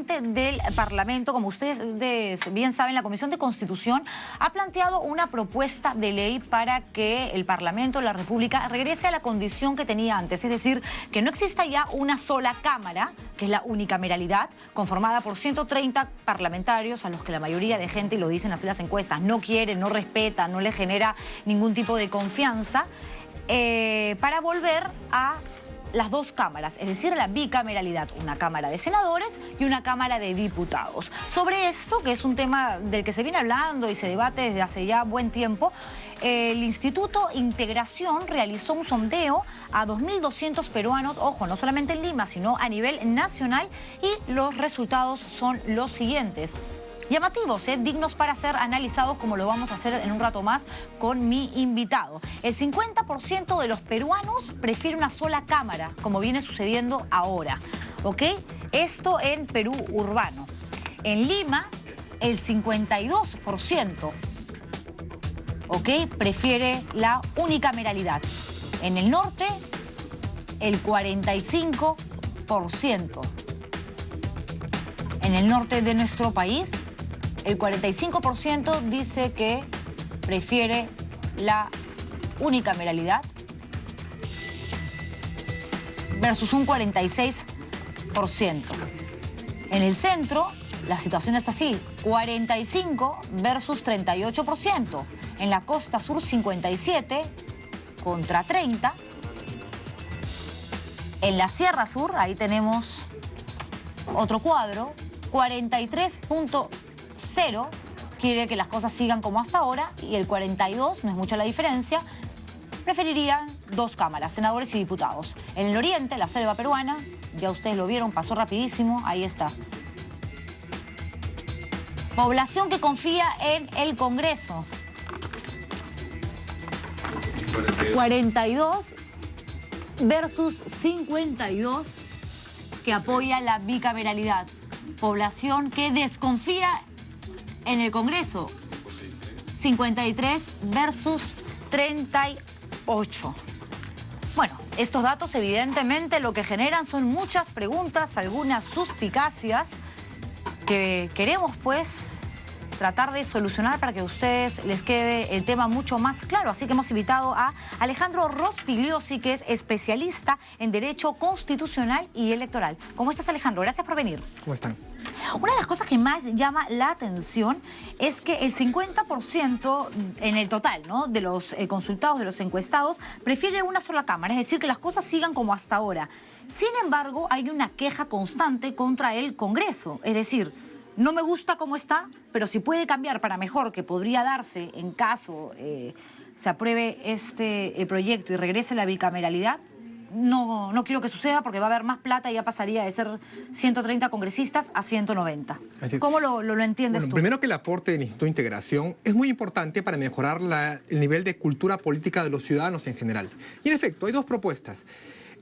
Del Parlamento, como ustedes bien saben, la Comisión de Constitución ha planteado una propuesta de ley para que el Parlamento de la República regrese a la condición que tenía antes, es decir, que no exista ya una sola Cámara, que es la unicameralidad, conformada por 130 parlamentarios, a los que la mayoría de gente, y lo dicen así las encuestas, no quiere, no respeta, no le genera ningún tipo de confianza, para volver a las dos cámaras, es decir, la bicameralidad, una Cámara de Senadores y una Cámara de Diputados. Sobre esto, que es un tema del que se viene hablando y se debate desde hace ya buen tiempo, el Instituto Integración realizó un sondeo a 2.200 peruanos, ojo, no solamente en Lima, sino a nivel nacional, y los resultados son los siguientes. Llamativos, dignos para ser analizados, como lo vamos a hacer en un rato más con mi invitado. El 50% de los peruanos prefiere una sola cámara, como viene sucediendo ahora, ¿ok? Esto en Perú urbano. En Lima, el 52%, ¿ok?, prefiere la unicameralidad. En el norte, el 45%. En el norte de nuestro país, el 45% dice que prefiere la unicameralidad versus un 46%. En el centro, la situación es así, 45 versus 38%. En la costa sur, 57 contra 30. En la Sierra Sur, ahí tenemos otro cuadro, 43.0 quiere que las cosas sigan como hasta ahora, y el 42, no es mucha la diferencia, preferirían dos cámaras, senadores y diputados. En el oriente, la selva peruana, ya ustedes lo vieron, pasó rapidísimo, ahí está. Población que confía en el Congreso. 42 versus 52 que apoya la bicameralidad. Población que desconfía en el Congreso, 53 versus 38. Bueno, estos datos evidentemente lo que generan son muchas preguntas, algunas suspicacias que queremos pues tratar de solucionar para que a ustedes les quede el tema mucho más claro. Así que hemos invitado a Alejandro Rospigliosi, que es especialista en Derecho Constitucional y Electoral. ¿Cómo estás, Alejandro? Gracias por venir. ¿Cómo están? Una de las cosas que más llama la atención es que el 50% en el total, ¿no?, de los consultados, de los encuestados, prefiere una sola cámara, es decir, que las cosas sigan como hasta ahora. Sin embargo, hay una queja constante contra el Congreso, es decir, no me gusta cómo está, pero si puede cambiar para mejor, que podría darse en caso se apruebe este proyecto y regrese la bicameralidad, no quiero que suceda porque va a haber más plata y ya pasaría de ser 130 congresistas a 190. ¿Cómo lo entiendes tú? Primero, que el aporte del Instituto de Integración es muy importante para mejorar el nivel de cultura política de los ciudadanos en general. Y en efecto, hay dos propuestas.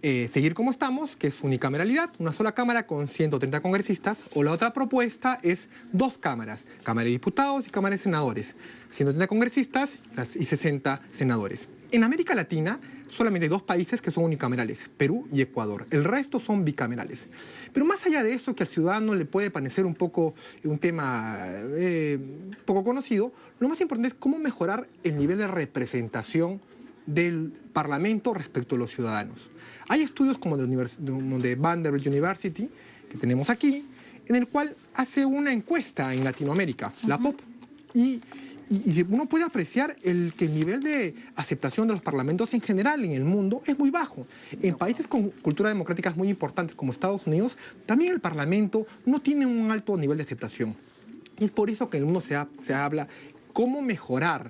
Seguir como estamos, que es unicameralidad, una sola cámara con 130 congresistas, o la otra propuesta es dos cámaras, Cámara de Diputados y Cámara de Senadores, 130 congresistas y 60 senadores. En América Latina solamente hay dos países que son unicamerales, Perú y Ecuador. El resto son bicamerales. Pero más allá de eso, que al ciudadano le puede parecer un poco un tema poco conocido, lo más importante es cómo mejorar el nivel de representación del Parlamento respecto a los ciudadanos. Hay estudios como de Vanderbilt University, que tenemos aquí, en el cual hace una encuesta en Latinoamérica, la POP, y uno puede apreciar que el nivel de aceptación de los parlamentos en general en el mundo es muy bajo. En países con culturas democráticas muy importantes como Estados Unidos, también el Parlamento no tiene un alto nivel de aceptación. Y es por eso que en el mundo se habla cómo mejorar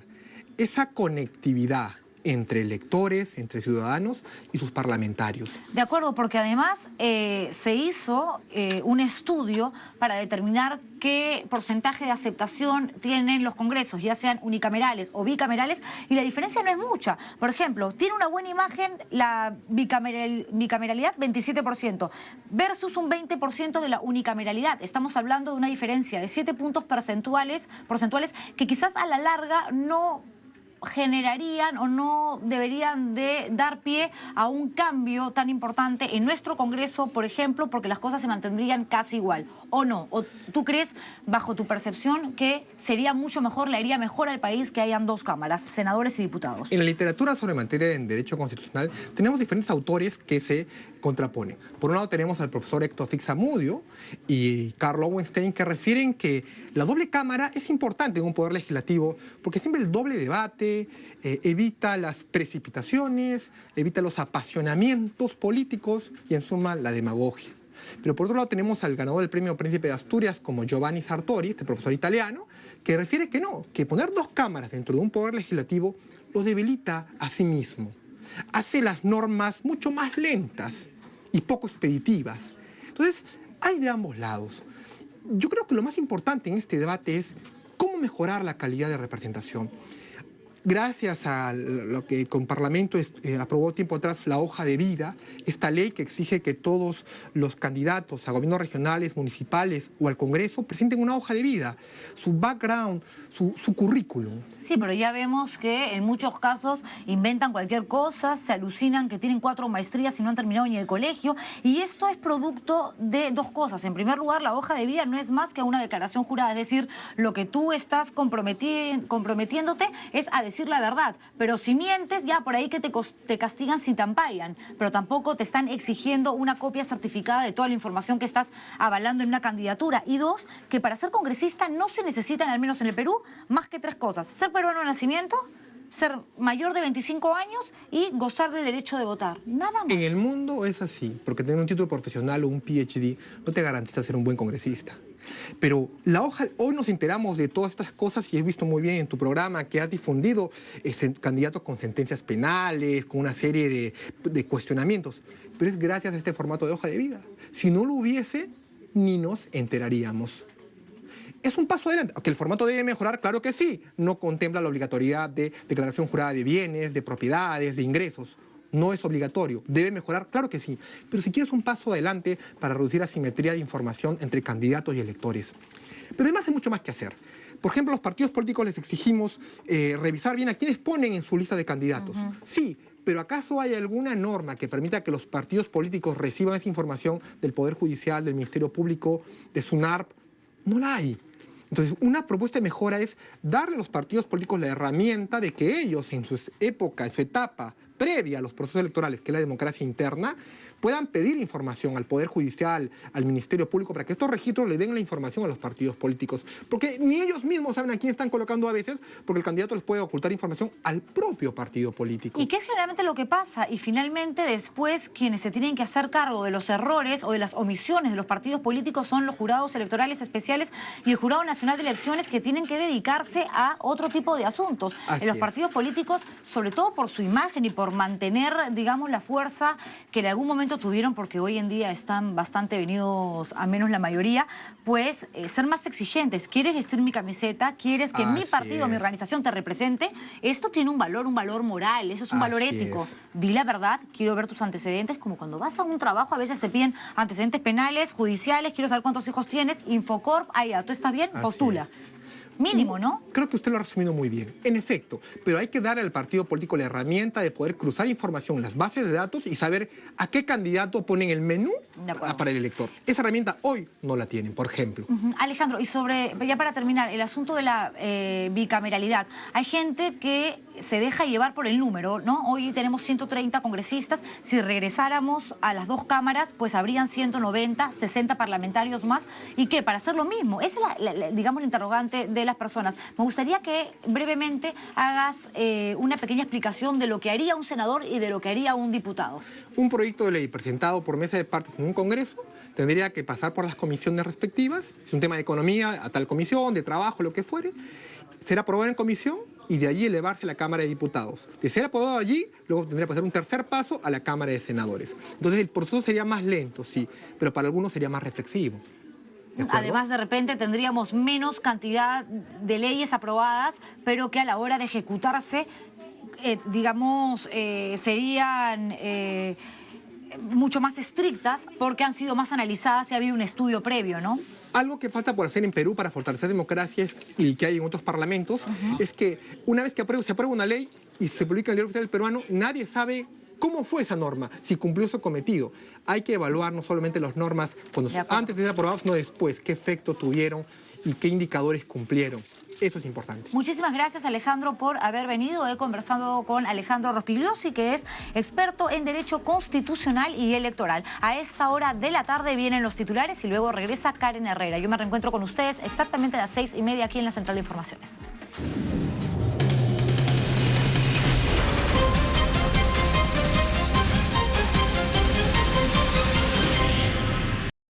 esa conectividad entre electores, entre ciudadanos y sus parlamentarios. De acuerdo, porque además se hizo un estudio para determinar qué porcentaje de aceptación tienen los congresos, ya sean unicamerales o bicamerales, y la diferencia no es mucha. Por ejemplo, tiene una buena imagen la bicameralidad, 27%, versus un 20% de la unicameralidad. Estamos hablando de una diferencia de 7 puntos porcentuales que quizás a la larga no generarían o no deberían de dar pie a un cambio tan importante en nuestro Congreso, por ejemplo, porque las cosas se mantendrían casi igual, ¿o no? ¿O tú crees, bajo tu percepción, que sería mucho mejor, le haría mejor al país que hayan dos cámaras, senadores y diputados? En la literatura sobre materia en derecho constitucional tenemos diferentes autores que se contraponen. Por un lado tenemos al profesor Héctor Fix-Amudio y Karl Lowenstein, que refieren que la doble cámara es importante en un poder legislativo porque siempre el doble debate evita las precipitaciones, evita los apasionamientos políticos y en suma la demagogia. Pero por otro lado tenemos al ganador del premio Príncipe de Asturias como Giovanni Sartori, este profesor italiano, que refiere que no, que poner dos cámaras dentro de un poder legislativo lo debilita a sí mismo. Hace las normas mucho más lentas y poco expeditivas. Entonces, hay de ambos lados. Yo creo que lo más importante en este debate es cómo mejorar la calidad de representación. Gracias a lo que el Parlamento aprobó tiempo atrás, la hoja de vida, esta ley que exige que todos los candidatos a gobiernos regionales, municipales o al Congreso presenten una hoja de vida, su background, su currículum. Sí, pero ya vemos que en muchos casos inventan cualquier cosa, se alucinan que tienen 4 maestrías y no han terminado ni el colegio, y esto es producto de dos cosas. En primer lugar, la hoja de vida no es más que una declaración jurada, es decir, lo que tú estás comprometiéndote es a decir la verdad, pero si mientes, ya por ahí que te castigan si te ampayan, pero tampoco te están exigiendo una copia certificada de toda la información que estás avalando en una candidatura. Y dos, que para ser congresista no se necesitan, al menos en el Perú, más que 3 cosas: ser peruano de nacimiento, ser mayor de 25 años y gozar del derecho de votar. Nada más. En el mundo es así, porque tener un título profesional o un PhD no te garantiza ser un buen congresista. Pero la hoja, hoy nos enteramos de todas estas cosas y he visto muy bien en tu programa que has difundido candidatos con sentencias penales, con una serie de cuestionamientos. Pero es gracias a este formato de hoja de vida. Si no lo hubiese, ni nos enteraríamos. Es un paso adelante. ¿Que el formato debe mejorar? Claro que sí. No contempla la obligatoriedad de declaración jurada de bienes, de propiedades, de ingresos. No es obligatorio. ¿Debe mejorar? Claro que sí. Pero si quieres un paso adelante para reducir la asimetría de información entre candidatos y electores. Pero además hay mucho más que hacer. Por ejemplo, los partidos políticos les exigimos revisar bien a quienes ponen en su lista de candidatos. Sí, pero ¿acaso hay alguna norma que permita que los partidos políticos reciban esa información del Poder Judicial, del Ministerio Público, de SUNARP? No la hay. Entonces, una propuesta de mejora es darle a los partidos políticos la herramienta de que ellos, en su época, en su etapa previa a los procesos electorales, que es la democracia interna, puedan pedir información al Poder Judicial, al Ministerio Público, para que estos registros le den la información a los partidos políticos. Porque ni ellos mismos saben a quién están colocando a veces, porque el candidato les puede ocultar información al propio partido político. ¿Y qué es generalmente lo que pasa? Y finalmente después quienes se tienen que hacer cargo de los errores o de las omisiones de los partidos políticos son los jurados electorales especiales y el Jurado Nacional de Elecciones, que tienen que dedicarse a otro tipo de asuntos. En los partidos políticos, sobre todo por su imagen y por mantener, digamos, la fuerza que en algún momento tuvieron, porque hoy en día están bastante venidos, a menos la mayoría, pues ser más exigentes. ¿Quieres vestir mi camiseta? ¿Quieres que mi partido, mi organización te represente? Esto tiene un valor moral, eso es un valor ético. Di la verdad, quiero ver tus antecedentes, como cuando vas a un trabajo a veces te piden antecedentes penales, judiciales, quiero saber cuántos hijos tienes, Infocorp, ahí ya, ¿tú estás bien? Postula. Mínimo, ¿no? Creo que usted lo ha resumido muy bien. En efecto, pero hay que dar al partido político la herramienta de poder cruzar información en las bases de datos y saber a qué candidato ponen el menú para el elector. Esa herramienta hoy no la tienen, por ejemplo. Alejandro, y sobre, ya para terminar, el asunto de la bicameralidad. Hay gente que se deja llevar por el número, ¿no? Hoy tenemos 130 congresistas. Si regresáramos a las 2 cámaras, pues habrían 190, 60 parlamentarios más. ¿Y qué? Para hacer lo mismo. Esa es, digamos, la interrogante de las personas. Me gustaría que brevemente hagas una pequeña explicación de lo que haría un senador y de lo que haría un diputado. Un proyecto de ley presentado por mesa de partes en un congreso tendría que pasar por las comisiones respectivas. Si es un tema de economía, a tal comisión, de trabajo, lo que fuere. Será aprobado en comisión y de allí elevarse a la Cámara de Diputados. De ser aprobado allí, luego tendría que pasar un tercer paso a la Cámara de Senadores. Entonces el proceso sería más lento, sí, pero para algunos sería más reflexivo. Además, de repente tendríamos menos cantidad de leyes aprobadas, pero que a la hora de ejecutarse, digamos, serían mucho más estrictas porque han sido más analizadas y ha habido un estudio previo, ¿no? Algo que falta por hacer en Perú para fortalecer democracias y que hay en otros parlamentos es que una vez que se aprueba una ley y se publica en el Diario Oficial Peruano, nadie sabe cómo fue esa norma, si cumplió su cometido. Hay que evaluar no solamente las normas antes de ser aprobadas, sino después, qué efecto tuvieron y qué indicadores cumplieron. Eso es importante. Muchísimas gracias, Alejandro, por haber venido. He conversado con Alejandro Rospigliosi, que es experto en Derecho Constitucional y Electoral. A esta hora de la tarde vienen los titulares y luego regresa Karen Herrera. Yo me reencuentro con ustedes exactamente a las 6:30 aquí en la Central de Informaciones.